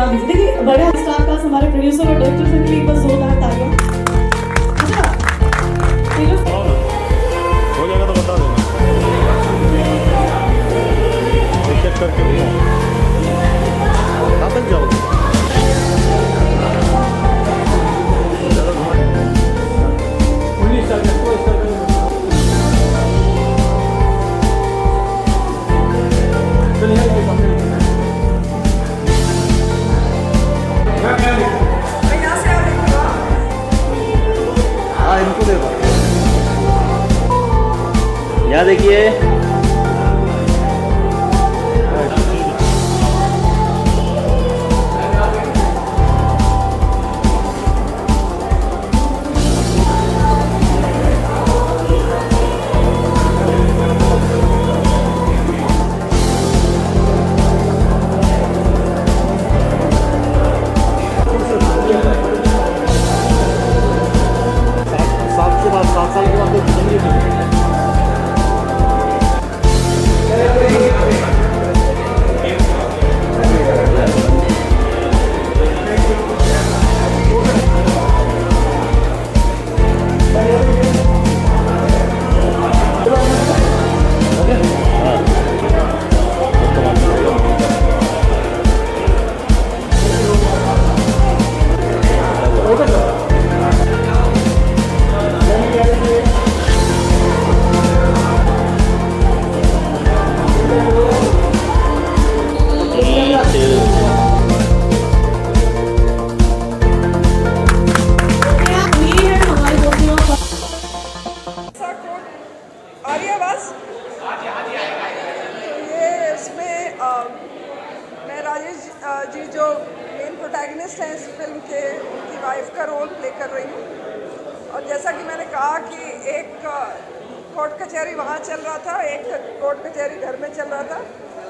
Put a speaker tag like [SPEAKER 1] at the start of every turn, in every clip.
[SPEAKER 1] जवाब दीजिए। देखिए बड़ा स्टार कास्ट हमारे प्रोड्यूसर और डायरेक्टर से के लिए बस जोरदार तालियां। अच्छा
[SPEAKER 2] हो जाएगा तो बता देना, चेक करके कहाँ तक जाओगे? हाँ इनको देखो, यहाँ देखिए। सात साल के बाद तो
[SPEAKER 3] मैं राजेश जी जो मेन प्रोटैगनिस्ट हैं इस फिल्म के, उनकी वाइफ का रोल प्ले कर रही हूँ। और जैसा कि मैंने कहा कि एक कोर्ट कचहरी वहाँ चल रहा था, एक कोर्ट कचहरी घर में चल रहा था,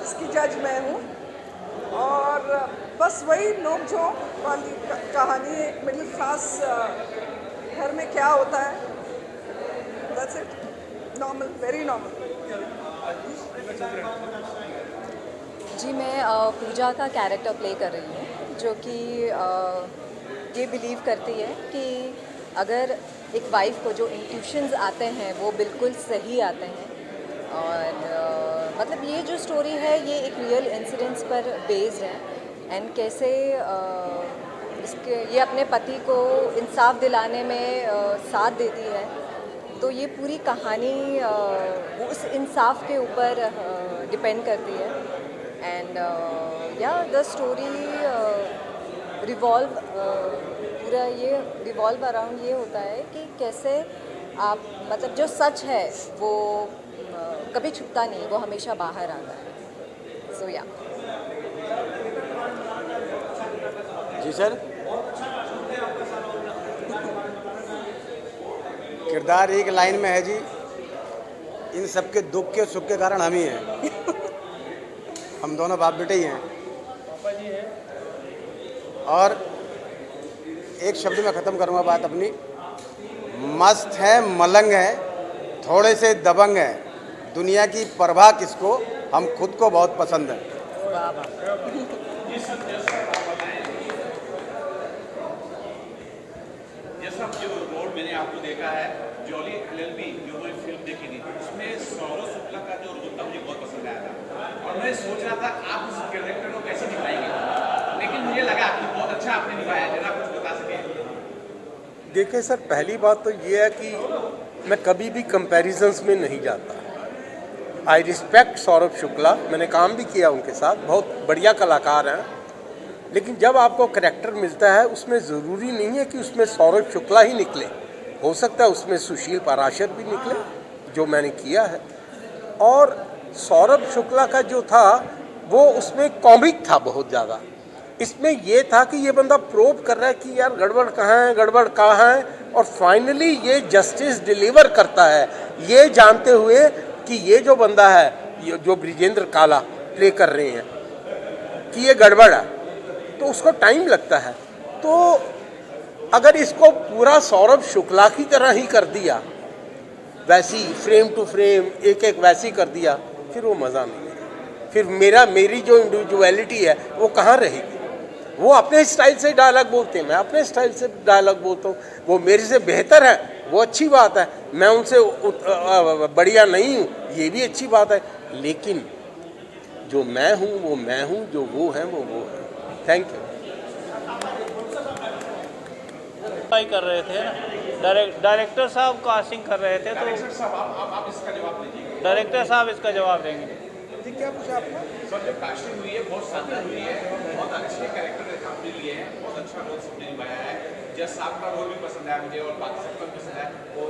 [SPEAKER 3] इसकी जज मैं हूँ। और बस वही नोक-झोंक वाली कहानी, एक मिडिल क्लास घर में क्या होता है, that's it, normal, very normal.
[SPEAKER 4] जी मैं पूजा का कैरेक्टर प्ले कर रही हूँ, जो कि ये बिलीव करती है कि अगर एक वाइफ को जो इंट्यूशंस आते हैं वो बिल्कुल सही आते हैं। और मतलब ये जो स्टोरी है ये एक रियल इंसिडेंट्स पर बेस्ड है एंड कैसे इसके ये अपने पति को इंसाफ दिलाने में साथ देती है। तो ये पूरी कहानी उस इंसाफ के ऊपर डिपेंड करती है। एंड या द स्टोरी रिवॉल्व पूरा ये रिवॉल्व अराउंड ये होता है कि कैसे आप मतलब जो सच है वो कभी छुपता नहीं, वो हमेशा बाहर आता है। सो या
[SPEAKER 5] जी सर, किरदार एक लाइन में है जी, इन सब के दुख के सुख के कारण हम ही हैं। हम दोनों बाप बेटे ही हैं। और एक शब्द में ख़त्म करूँगा बात अपनी, मस्त है, मलंग है, थोड़े से दबंग है, दुनिया की परवाह किसको, हम खुद को बहुत पसंद है।
[SPEAKER 6] ये सब जो रोल मैंने आपको देखा है, जॉली एलएलबी जो कोई फिल्म देखी थी, उसमें सौरभ शुक्ला का जो रोल था मुझे बहुत पसंद आया था। और मैं सोच रहा था आप उस कैरेक्टर को कैसे निभाएंगे, लेकिन मुझे लगा कि बहुत अच्छा आपने निभाया। जरा कुछ बता सकें।
[SPEAKER 7] देखिए सर, पहली बात तो ये है कि मैं कभी भी कंपैरिजन्स में नहीं जाता। आई रिस्पेक्ट सौरभ शुक्ला, मैंने काम भी किया उनके साथ, बहुत बढ़िया कलाकार हैं। लेकिन जब आपको करैक्टर मिलता है उसमें ज़रूरी नहीं है कि उसमें सौरभ शुक्ला ही निकले, हो सकता है उसमें सुशील पाराशर भी निकले, जो मैंने किया है। और सौरभ शुक्ला का जो था वो उसमें कॉमिक था बहुत ज़्यादा। इसमें ये था कि ये बंदा प्रोब कर रहा है कि यार गड़बड़ कहाँ है, गड़बड़ कहाँ है, और फाइनली ये जस्टिस डिलीवर करता है, ये जानते हुए कि ये जो बंदा है, ये जो ब्रिजेंद्र काला प्ले कर रहे हैं, कि ये गड़बड़ है, तो उसको टाइम लगता है। तो अगर इसको पूरा सौरभ शुक्ला की तरह ही कर दिया, वैसी फ्रेम टू फ्रेम एक एक वैसी कर दिया, फिर वो मज़ा नहीं है। फिर मेरी जो इंडिविजुअलिटी है वो कहाँ रहेगी, वो अपने स्टाइल से डायलॉग बोलते हैं, मैं अपने स्टाइल से डायलॉग बोलता हूँ। वो मेरे से बेहतर है, वो अच्छी बात है। मैं उनसे बढ़िया नहीं हूँ, ये भी अच्छी बात है। लेकिन जो मैं हूँ वो मैं हूँ, जो वो है वो है। Thank you.
[SPEAKER 8] कर रहे थे ना, डायरेक्टर साहब कास्टिंग कर रहे थे, तो
[SPEAKER 6] डायरेक्टर साहब आप इसका जवाब दीजिए।
[SPEAKER 8] डायरेक्टर साहब इसका जवाब देंगे।
[SPEAKER 7] ठीक, क्या पूछा आपने?
[SPEAKER 6] सर जो कास्टिंग हुई है बहुत शानदार हुई है, बहुत अच्छे कैरेक्टर आपने लिए हैं, बहुत अच्छा रोल सबने निभाया है। जज साहब का रोल भी पसंद आया मुझे और बाकी सबका भी पसंद आया, वो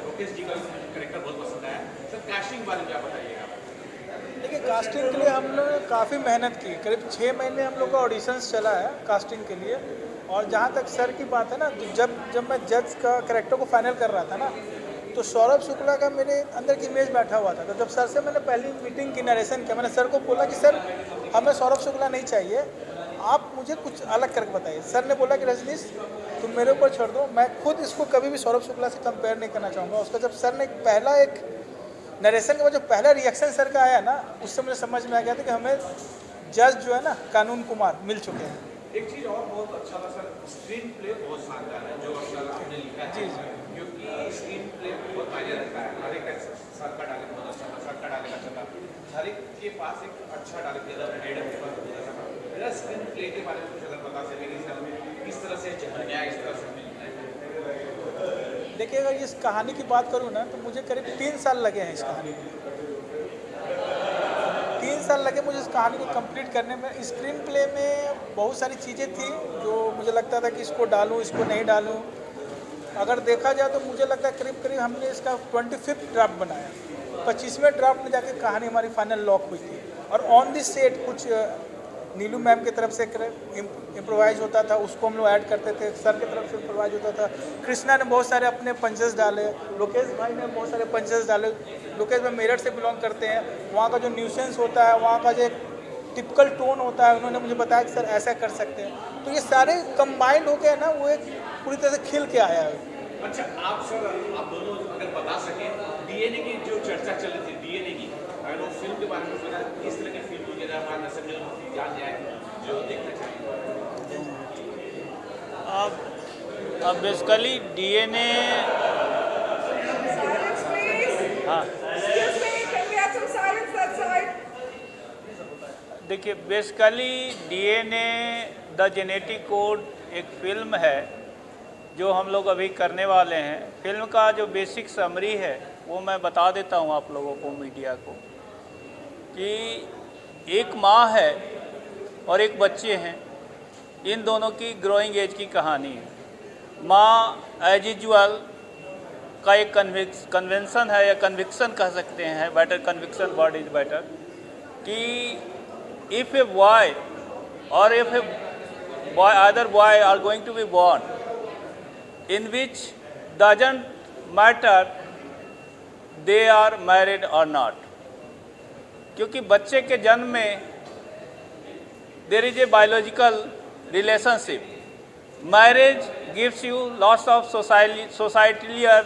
[SPEAKER 6] लोकेश जी का कैरेक्टर बहुत पसंद आया। सर कास्टिंग बारे में क्या बताइएगा?
[SPEAKER 9] देखिए, कास्टिंग के लिए हम लोग काफ़ी मेहनत की, करीब 6 महीने हम लोग का ऑडिशंस चला है कास्टिंग के लिए। और जहाँ तक सर की बात है ना, जब मैं जज का कैरेक्टर को फाइनल कर रहा था ना, तो सौरभ शुक्ला का मेरे अंदर की इमेज बैठा हुआ था। तो जब सर से मैंने पहली मीटिंग की, नरेशन किया, मैंने सर को बोला कि सर हमें सौरभ शुक्ला नहीं चाहिए, आप मुझे कुछ अलग करके बताइए। सर ने बोला कि रजनीश तुम मेरे ऊपर छोड़ दो, मैं खुद इसको कभी भी सौरभ शुक्ला से कंपेयर नहीं करना चाहूँगा। उसका जब सर ने पहला एक नरेशन के बाद जो पहला रिएक्शन सर का आया ना, उससे मुझे समझ में आ गया था कि हमें जज जो है ना कानून कुमार मिल चुके हैं।
[SPEAKER 6] एक चीज़ और बहुत अच्छा था सर, स्क्रीन प्ले बहुत शानदार है जो आपने लिखा है।
[SPEAKER 9] जी।
[SPEAKER 6] क्योंकि स्क्रीन प्ले बहुत मायने रखता है। हर एक सर का डायलॉग बहुत अच्छा था, सर का डायलॉग अच्छा था, हर एक के पास एक अच्छा डायलॉग दिया था, मैडम के पास बहुत अच्छा था। मेरा स्क्रीन प्ले के बारे में कुछ अगर बता सकें कि सर किस तरह से न्याय इस तरह से मिलता है?
[SPEAKER 9] देखिए, अगर इस कहानी की बात करूँ ना, तो मुझे करीब 3 साल लगे हैं इस कहानी में। 3 साल लगे मुझे इस कहानी को कंप्लीट करने में। स्क्रीन प्ले में बहुत सारी चीज़ें थी जो मुझे लगता था कि इसको डालूं, इसको नहीं डालूं। अगर देखा जाए तो मुझे लगता है करीब करीब हमने इसका 25th ड्राफ्ट बनाया, 25वें ड्राफ्ट में जाके कहानी हमारी फाइनल लॉक हुई थी। और ऑन दिस सेट कुछ नीलू मैम की तरफ से इम्प्रोवाइज होता था, उसको हम लोग ऐड करते थे। सर की तरफ से इम्प्रोवाइज होता था। कृष्णा ने बहुत सारे अपने पंचेस डाले, लोकेश भाई ने बहुत सारे पंचेस डाले। लोकेश भाई मेरठ से बिलोंग करते हैं, वहाँ का जो न्यूसेंस होता है, वहाँ का जो एक टिपिकल टोन होता है, उन्होंने मुझे बताया कि सर ऐसा कर सकते हैं। तो ये सारे कंबाइंड हो गए ना, वो एक पूरी तरह से खिल के आया है।
[SPEAKER 6] अच्छा आप सर, आप दोनों अगर बता सकें डीएनए की जो चर्चा चल रही थी, डीएनए की, अगर वो फिल्म के बारे में सोचा किस तरह की फिल्म हो जाए, हमारा नसर जो जान जाए जो देखना चाहिए।
[SPEAKER 8] अब बेसिकली डीएनए, हाँ देखिए, basically DNA the genetic code एक फिल्म है जो हम लोग अभी करने वाले हैं। फिल्म का जो बेसिक समरी है वो मैं बता देता हूँ आप लोगों को, मीडिया को, कि एक माँ है और एक बच्चे हैं। इन दोनों की ग्रोइंग एज की कहानी है। माँ एज यूजुअल का एक कन्वेंशन है या कन्विक्शन कह सकते हैं, better conviction word is better, कि if a boy or if a boy, either boy are going to be born, in which doesn't matter they are married or not, क्योंकि बच्चे के जन्म में there is a biological relationship. Marriage gives you lots of societal,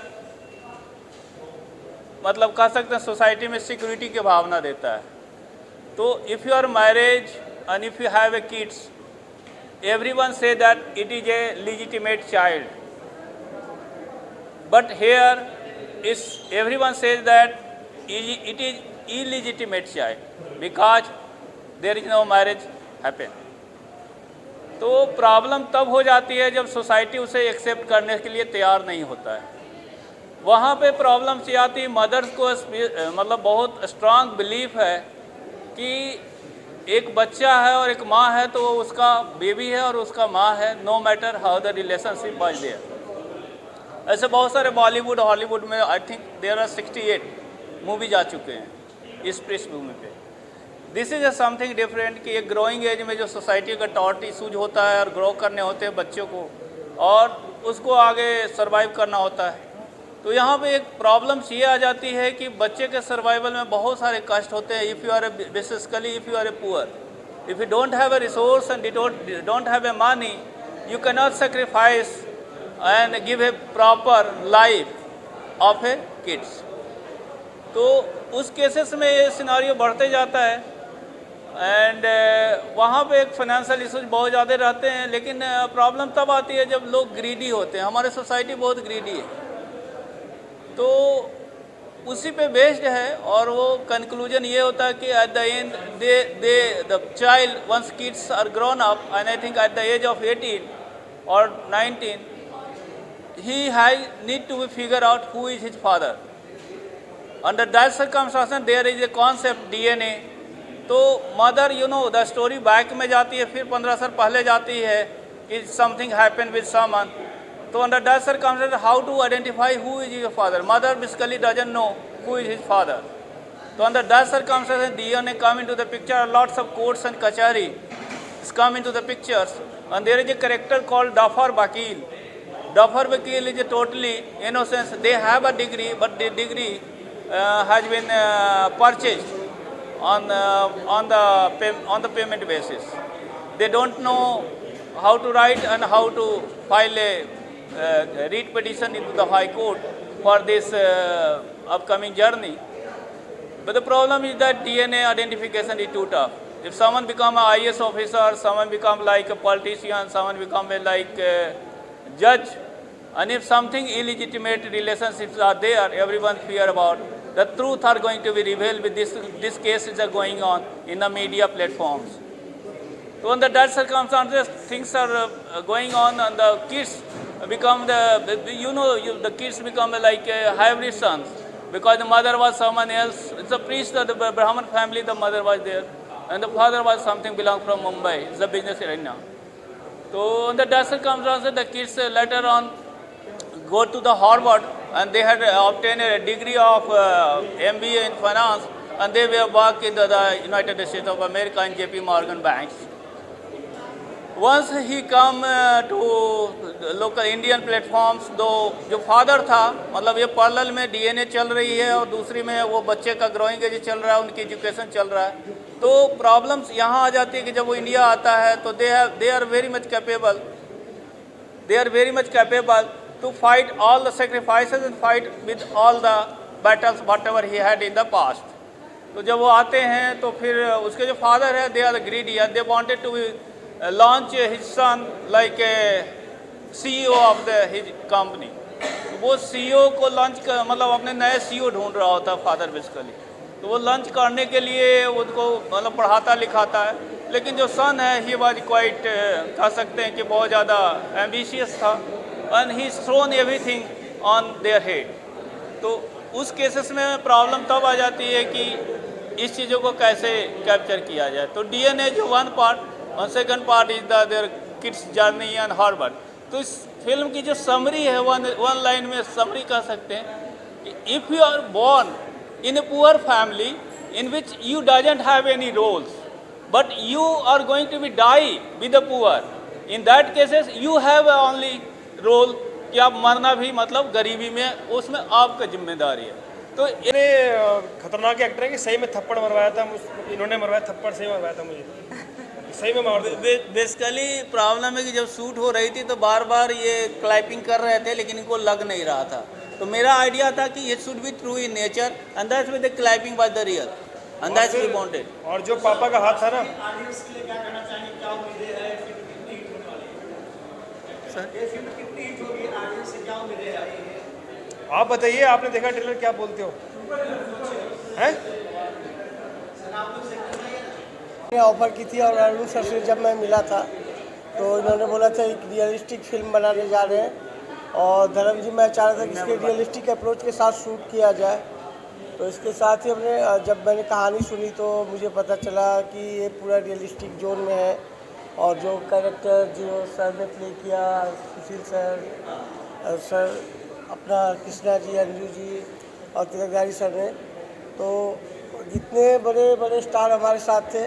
[SPEAKER 8] मतलब कह सकते हैं society में सिक्योरिटी की भावना देता है। तो if you are married and if you have a kids, everyone say that it is a legitimate child, but here is everyone says that it is illegitimate child because there is no marriage happen. तो problem तब हो जाती है जब society उसे accept करने के लिए तैयार नहीं होता है। वहाँ पे प्रॉब्लम से आती, मदर्स को मतलब बहुत स्ट्रांग बिलीफ है कि एक बच्चा है और एक माँ है, तो उसका बेबी है और उसका माँ है, no matter how the relationship was there. ऐसे बहुत सारे बॉलीवुड हॉलीवुड में I think there are 68 movies आ चुके हैं इस पृष्ठभूमि पे। दिस इज समथिंग डिफरेंट कि एक ग्रोइंग एज में जो सोसाइटी का टॉट इशूज होता है और ग्रो करने होते हैं बच्चों को और उसको आगे सर्वाइव करना होता है। तो यहाँ पे एक प्रॉब्लम्स ये आ जाती है कि बच्चे के सर्वाइवल में बहुत सारे कष्ट होते हैं। If you are basically if you are a poor, if you don't have a resource and don't have a money, you can not sacrifice and give a proper life of a kids. तो उस cases में ये scenario बढ़ते जाता है and वहाँ पे एक फाइनेंशियल इशूज बहुत ज़्यादा रहते हैं, लेकिन प्रॉब्लम तब आती है जब लोग ग्रीडी होते हैं। हमारे सोसाइटी बहुत ग्रीडी है, तो उसी पे बेस्ड है। और वो कंक्लूजन ये होता है कि at the end the child once kids are grown up and I think at the age of 18 or 19 he need to figure out who is his father. Under that circumstance there is a concept DNA. तो mother the story back में जाती है, फिर 15 साल पहले जाती है कि समथिंग हैपन विद समवन। तो under that circumstance how to identify who is your father? Mother basically doesn't know who is his father. तो under that circumstance DNA come into the picture. Lots of courts and kachari come into the pictures, and there is a character called Dafar Vakil. Dafar Vakil is a totally innocent. They have a degree, but the degree has been purchased on the payment basis. They don't know how to write and how to file a writ petition into the High Court for this upcoming journey. But the problem is that DNA identification is too tough. If someone become an IAS officer, someone become like a politician, someone become like a judge, and if something illegitimate relationships are there, everyone fear about. The truth are going to be revealed with these cases are going on in the media platforms. So under that circumstances, things are going on, and the kids become the kids become like hybrid sons, because the mother was someone else. It's a priest of the Brahman family. The mother was there, and the father was something belong from Mumbai. It's a business arena. So under that circumstances, the kids later on go to the Harvard, and they had obtained a degree of MBA in finance, and they were work in the United States of America and JP Morgan banks. Once he come to local Indian platforms, दो जो father था, मतलब ये parallel में DNA चल रही है और दूसरी में वो बच्चे का ग्रोइंग एज चल रहा है, उनकी एजुकेशन चल रहा है। तो प्रॉब्लम्स यहाँ आ जाती है कि जब वो इंडिया आता है तो they are very much capable to fight all the sacrifices and fight with all the battles whatever he had in the past. तो जब वो आते हैं तो फिर उसके जो फादर है, they are greedy and they wanted to launch his son like a CEO of his company. वो CEO को लॉन्च कर मतलब अपने नए CEO ढूंढ रहा होता फादर बेसिकली। तो वो लॉन्च करने के लिए उनको मतलब पढ़ाता लिखाता है, लेकिन जो सन है ही वाज क्वाइट कह सकते हैं कि बहुत ज़्यादा एम्बिशियस था, and he's thrown everything on their head. तो उस केसेस में प्रॉब्लम तब आ जाती है कि इस चीज़ों को कैसे कैप्चर किया जाए। तो DNA जो वन पार्ट और second part is their kids journey and Harvard. तो इस फिल्म की जो समरी है वन लाइन में समरी कह सकते हैं कि if you are born in a poor family in which you doesn't have any roles but you are going to be die with the poor, in that cases you have only role कि आप मरना भी मतलब गरीबी में, उसमें आपका जिम्मेदारी है। तो
[SPEAKER 10] इतने खतरनाक एक्टर है कि सही में थप्पड़ मरवाया था, इन्होंने मरवाया थप्पड़, सही मरवाया था मुझे, सही में मार।
[SPEAKER 8] बेसिकली प्रॉब्लम है कि जब शूट हो रही थी तो बार बार ये क्लैपिंग कर रहे थे, लेकिन इनको लग नहीं रहा था। तो मेरा आइडिया था कि ये should be true in nature and that's why the clapping was the real and that's we wanted.
[SPEAKER 10] और जो पापा का हाथ था ना, आप बताइए, आपने देखा ट्रेलर, क्या बोलते हो? हैं?
[SPEAKER 11] ऑफर की थी और अरुण सर से जब मैं मिला था तो इन्होंने बोला था एक रियलिस्टिक फिल्म बनाने जा रहे हैं और धर्म जी मैं चाह रहा था कि इसके रियलिस्टिक अप्रोच के साथ शूट किया जाए। तो इसके साथ ही जब मैंने कहानी सुनी तो मुझे पता चला कि ये पूरा रियलिस्टिक जोन में है और जो कैरेक्टर जो सर ने प्ले किया, सुशील सर अपना कृष्णा जी, अंजू जी और तिलकधारी सर ने, तो जितने बड़े बड़े स्टार हमारे साथ थे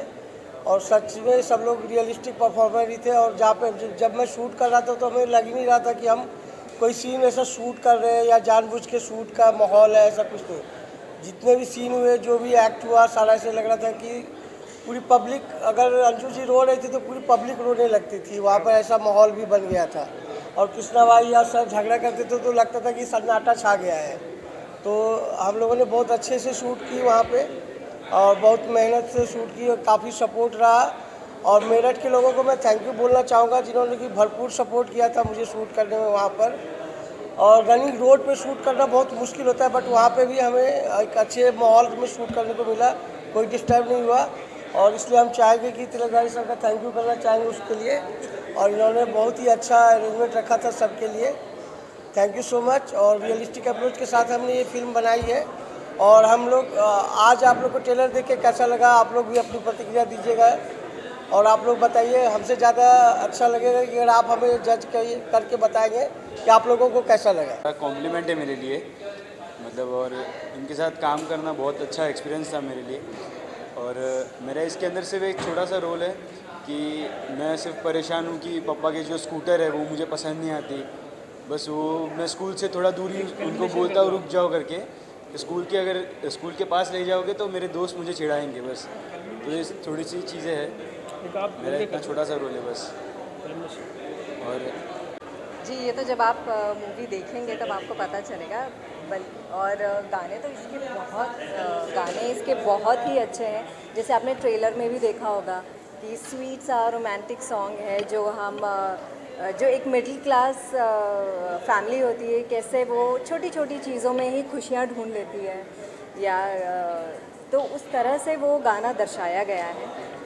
[SPEAKER 11] और सच में सब लोग रियलिस्टिक परफॉर्मर ही थे। और जहाँ पे जब मैं शूट कर रहा था तो हमें लग ही नहीं रहा था कि हम कोई सीन ऐसा शूट कर रहे हैं या जानबूझ के शूट का माहौल है, ऐसा कुछ नहीं। जितने भी सीन हुए, जो भी एक्ट हुआ, सारा ऐसे लग रहा था कि पूरी पब्लिक, अगर अंजू जी रो रही थी तो पूरी पब्लिक रोने लगती थी, वहाँ पर ऐसा माहौल भी बन गया था। और कृष्णा भाई या सर झगड़ा करते थे तो लगता था कि सन्नाटा छा गया है। तो हम लोगों ने बहुत अच्छे से शूट की वहाँ पे और बहुत मेहनत से शूट की और काफ़ी सपोर्ट रहा। और मेरठ के लोगों को मैं थैंक यू बोलना चाहूँगा जिन्होंने कि भरपूर सपोर्ट किया था मुझे शूट करने में वहाँ पर। और रनिंग रोड पे शूट करना बहुत मुश्किल होता है, बट वहाँ पे भी हमें एक अच्छे माहौल में शूट करने को मिला, कोई डिस्टर्ब नहीं हुआ। और इसलिए हम चाहेंगे कि तिलकधारी सर का थैंक यू करना चाहेंगे उसके लिए। और इन्होंने बहुत ही अच्छा अरेंजमेंट रखा था सबके लिए, थैंक यू सो मच। और रियलिस्टिक अप्रोच के साथ हमने ये फिल्म बनाई है। और हम लोग आज आप लोग को ट्रेलर देख के कैसा लगा, आप लोग भी अपनी प्रतिक्रिया दीजिएगा। और आप लोग बताइए, हमसे ज़्यादा अच्छा लगेगा कि अगर आप हमें जज करके बताएंगे कि आप लोगों को कैसा लगा।
[SPEAKER 12] कॉम्प्लीमेंट है मेरे लिए, मतलब, और इनके साथ काम करना बहुत अच्छा एक्सपीरियंस था मेरे लिए। और मेरा इसके अंदर सिर्फ एक छोटा सा रोल है कि मैं सिर्फ परेशान हूँ कि पापा के जो स्कूटर है वो मुझे पसंद नहीं आती। बस वो मैं स्कूल से थोड़ा दूरी उनको बोलता हूँ रुक जाओ करके, अगर स्कूल के पास ले जाओगे तो मेरे दोस्त मुझे चिढ़ाएंगे बस। तो ये थोड़ी सी चीज़ें हैं, मेरा इतना छोटा सा रोल है बस। और
[SPEAKER 4] जी, ये तो जब आप मूवी देखेंगे तब आपको पता चलेगा। और गाने तो इसके बहुत ही अच्छे हैं। जैसे आपने ट्रेलर में भी देखा होगा कि स्वीट सा रोमांटिक सॉन्ग है जो एक मिडिल क्लास फैमिली होती है, कैसे वो छोटी छोटी चीज़ों में ही खुशियाँ ढूंढ लेती है, या तो उस तरह से वो गाना दर्शाया गया है।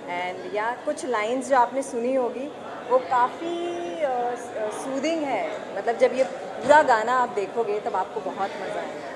[SPEAKER 4] एंड या कुछ लाइंस जो आपने सुनी होगी वो काफ़ी सूदिंग है, मतलब जब ये पूरा गाना आप देखोगे तब आपको बहुत मज़ा आएगा।